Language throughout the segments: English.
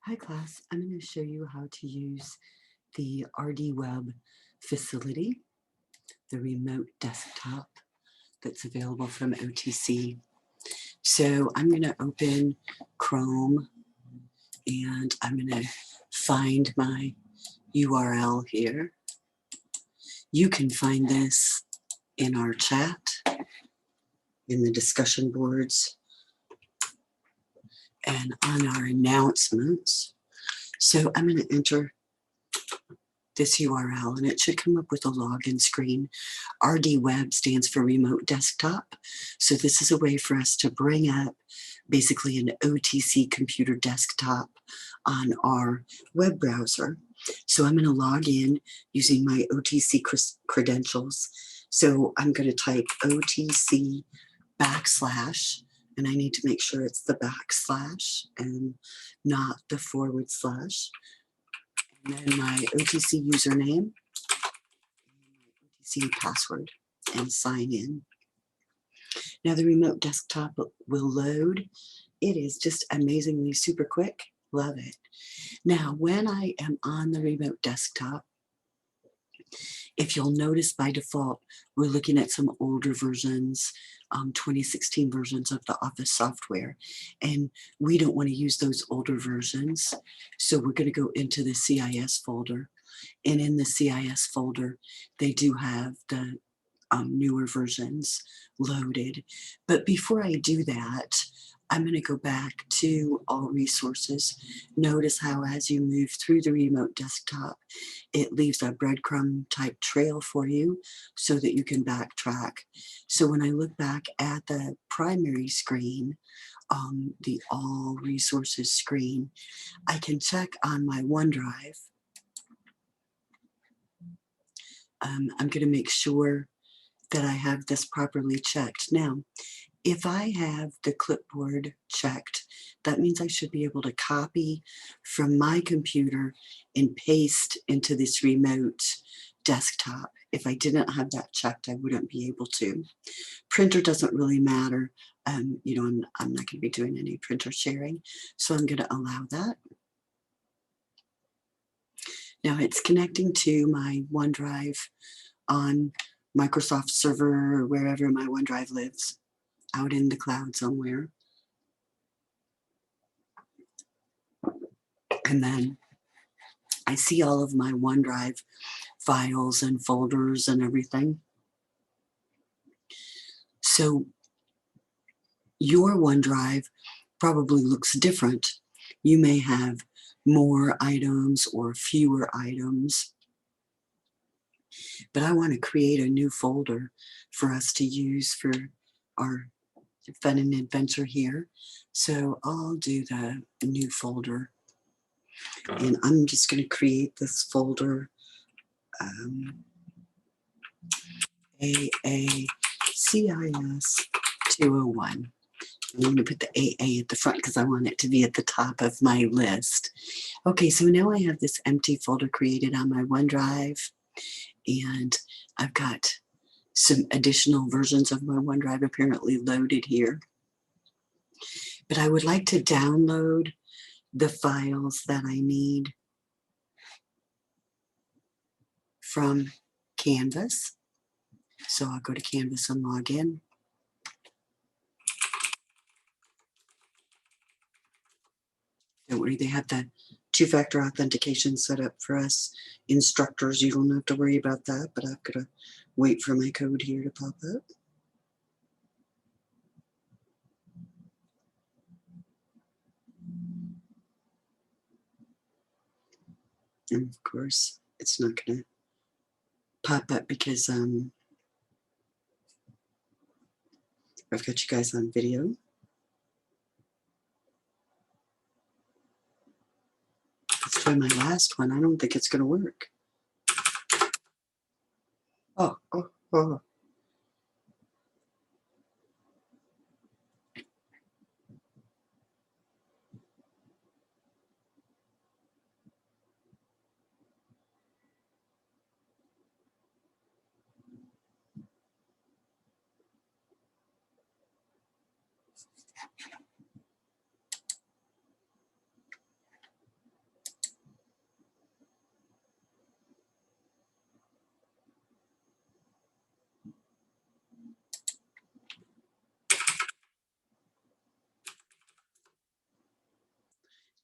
Hi class, I'm going to show you how to use the RD Web facility, the remote desktop that's available from OTC. So I'm going to open Chrome and I'm going to find my URL here. You can find this in our chat, in the discussion boards, and on our announcements. So I'm going to enter this URL and it should come up with a login screen. RD Web stands for Remote Desktop. So this is a way for us to bring up basically an OTC computer desktop on our web browser. So I'm going to log in using my OTC credentials. So I'm going to type OTC / and I need to make sure it's the / and not the /. And then my OTC username, OTC password, and sign in. Now the remote desktop will load. It is just amazingly super quick. Love it. Now when I am on the remote desktop, if you'll notice by default, we're looking at some older versions, 2016 versions of the Office software, and we don't want to use those older versions. So we're going to go into the CIS folder, and in the CIS folder, they do have the newer versions loaded. But before I do that, I'm going to go back to all resources. Notice how as you move through the remote desktop, it leaves a breadcrumb type trail for you so that you can backtrack. So when I look back at the primary screen, the all resources screen, I can check on my OneDrive. I'm going to make sure that I have this properly checked. Now, if I have the clipboard checked, that means I should be able to copy from my computer and paste into this remote desktop. If I didn't have that checked, I wouldn't be able to. Printer doesn't really matter. I'm not going to be doing any printer sharing, so I'm going to allow that. Now it's connecting to my OneDrive on Microsoft server or wherever my OneDrive lives, out in the cloud somewhere. And then I see all of my OneDrive files and folders and everything. So your OneDrive probably looks different. You may have more items or fewer items. But I want to create a new folder for us to use for our fun and adventure here. So I'll do the new folder. And I'm just going to create this folder, AA CIS201. I'm going to put the AA at the front because I want it to be at the top of my list. Okay, so now I have this empty folder created on my OneDrive, and I've got some additional versions of my OneDrive apparently loaded here. But I would like to download the files that I need from Canvas. So I'll go to Canvas and log in. Don't worry, they have the two-factor authentication set up for us instructors. You don't have to worry about that, but I've got to wait for my code here to pop up. And of course, it's not going to pop up because I've got you guys on video. Let's try my last one. I don't think it's going to work. Oh.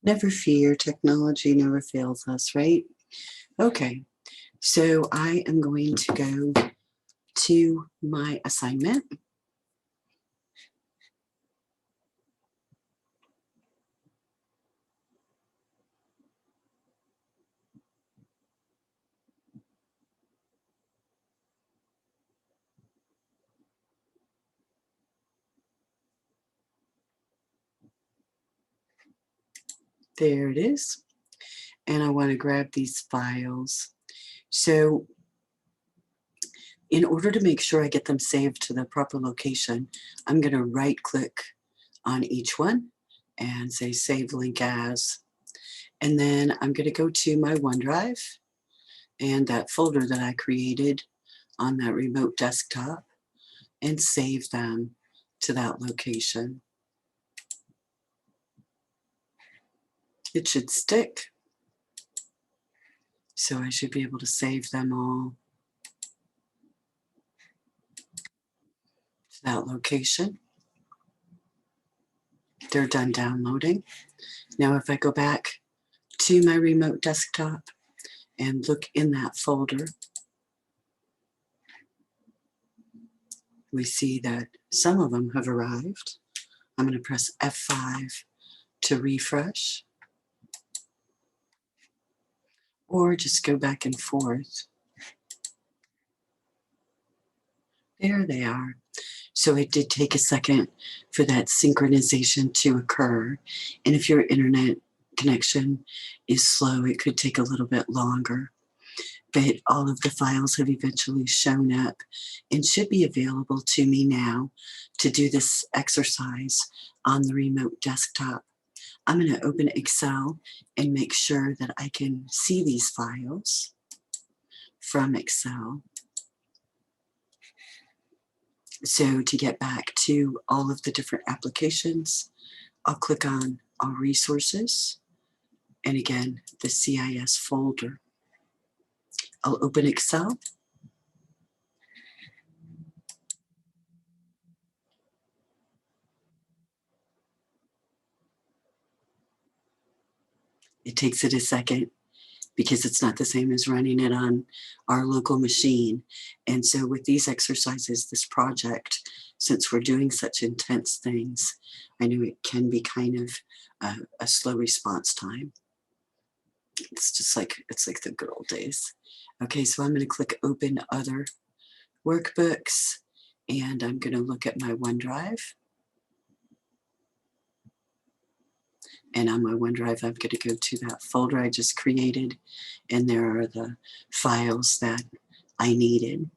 Never fear, technology never fails us, right? Okay, so I am going to go to my assignment. There it is. And I want to grab these files. So in order to make sure I get them saved to the proper location, I'm going to right click on each one and say save link as. And then I'm going to go to my OneDrive and that folder that I created on that remote desktop and save them to that location. It should stick. So I should be able to save them all to that location. They're done downloading. Now if I go back to my remote desktop and look in that folder, we see that some of them have arrived. I'm going to press F5 to refresh, or just go back and forth. There they are. So it did take a second for that synchronization to occur. And if your internet connection is slow, it could take a little bit longer. But all of the files have eventually shown up and should be available to me now to do this exercise on the remote desktop. I'm going to open Excel and make sure that I can see these files from Excel. So to get back to all of the different applications, I'll click on All Resources, and again, the CIS folder. I'll open Excel. It takes it a second because it's not the same as running it on our local machine. And so with these exercises, this project, since we're doing such intense things, I know it can be kind of a slow response time. It's like the good old days. Okay, so I'm going to click Open Other Workbooks, and I'm going to look at my OneDrive. And on my OneDrive, I'm going to go to that folder I just created, and there are the files that I needed.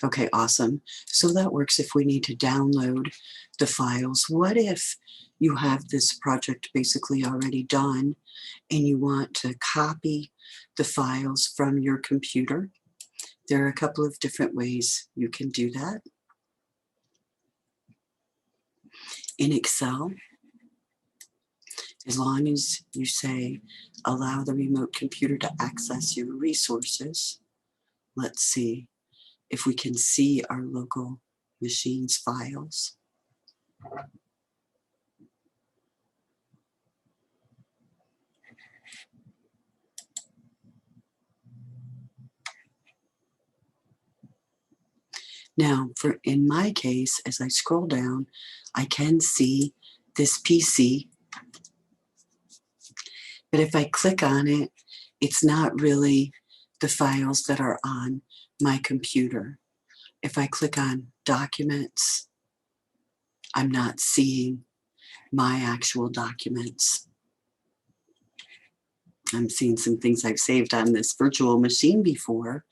Okay, awesome. So that works if we need to download the files. What if you have this project basically already done and you want to copy the files from your computer? There are a couple of different ways you can do that. In Excel, as long as you say, allow the remote computer to access your resources, let's see if we can see our local machine's files. Now, in my case, as I scroll down, I can see this PC, but if I click on it, it's not really the files that are on my computer. If I click on Documents, I'm not seeing my actual documents. I'm seeing some things I've saved on this virtual machine before,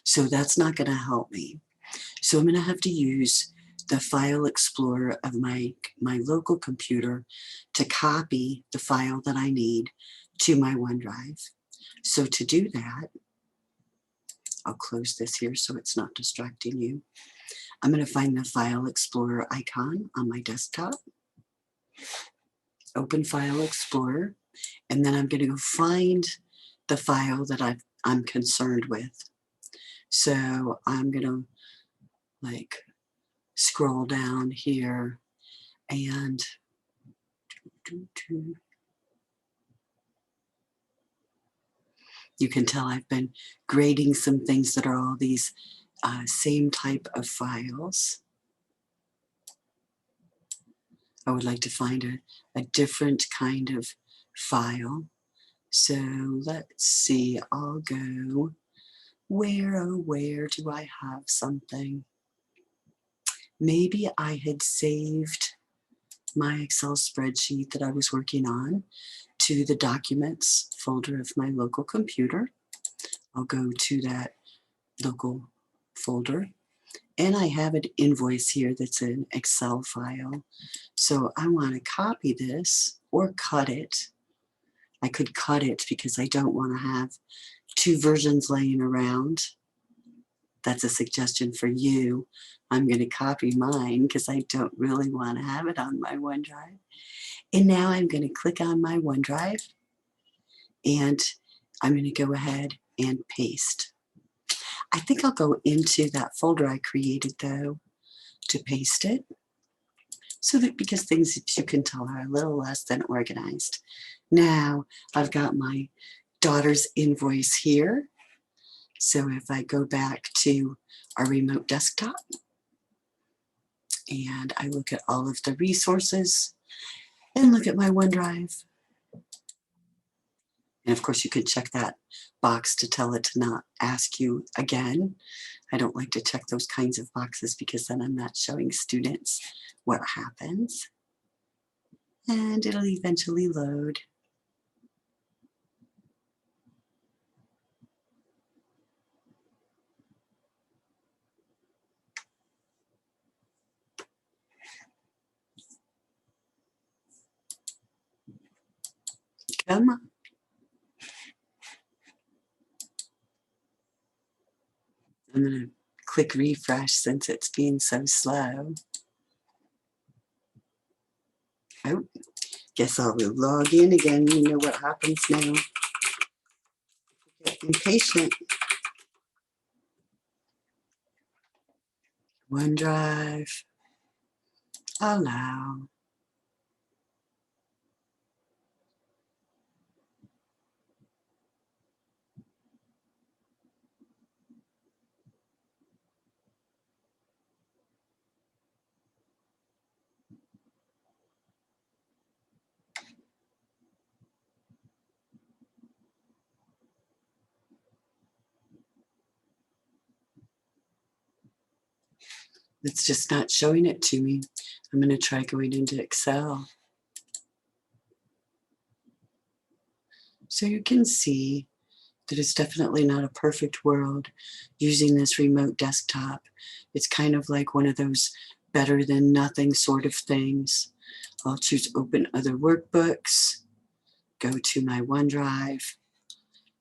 so that's not going to help me. So I'm going to have to use the File Explorer of my local computer to copy the file that I need to my OneDrive. So to do that, I'll close this here so it's not distracting you. I'm going to find the File Explorer icon on my desktop, open File Explorer, and then I'm going to go find the file that I'm concerned with. So I'm going to scroll down here, and You can tell I've been grading some things that are all these same type of files. I would like to find a different kind of file. So let's see, I'll go, where do I have something? Maybe I had saved my Excel spreadsheet that I was working on to the documents folder of my local computer. I'll go to that local folder, and I have an invoice here that's an Excel file. So I want to copy this or cut it. I could cut it because I don't want to have two versions laying around. That's a suggestion for you. I'm going to copy mine because I don't really want to have it on my OneDrive. And now I'm going to click on my OneDrive, and I'm going to go ahead and paste. I think I'll go into that folder I created though to paste it, so that because things, as you can tell, are a little less than organized. Now I've got my daughter's invoice here. So if I go back to our remote desktop and I look at all of the resources and look at my OneDrive, and of course you can check that box to tell it to not ask you again. I don't like to check those kinds of boxes because then I'm not showing students what happens. And it'll eventually load. Come on. I'm going to click refresh since it's being so slow. Oh, guess I'll log in again. You know what happens now. Get impatient. OneDrive. Allow. It's just not showing it to me. I'm going to try going into Excel. So you can see that it's definitely not a perfect world using this remote desktop. It's kind of like one of those better than nothing sort of things. I'll choose Open Other Workbooks, go to my OneDrive,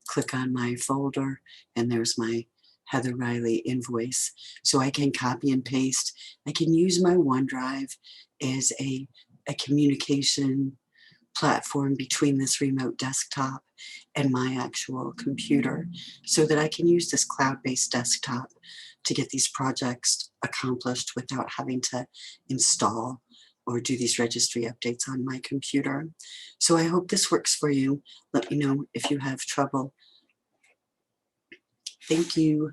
click on my folder, and there's my Heather Riley invoice. So I can copy and paste. I can use my OneDrive as a communication platform between this remote desktop and my actual computer, so that I can use this cloud-based desktop to get these projects accomplished without having to install or do these registry updates on my computer. So I hope this works for you. Let me know if you have trouble. Thank you.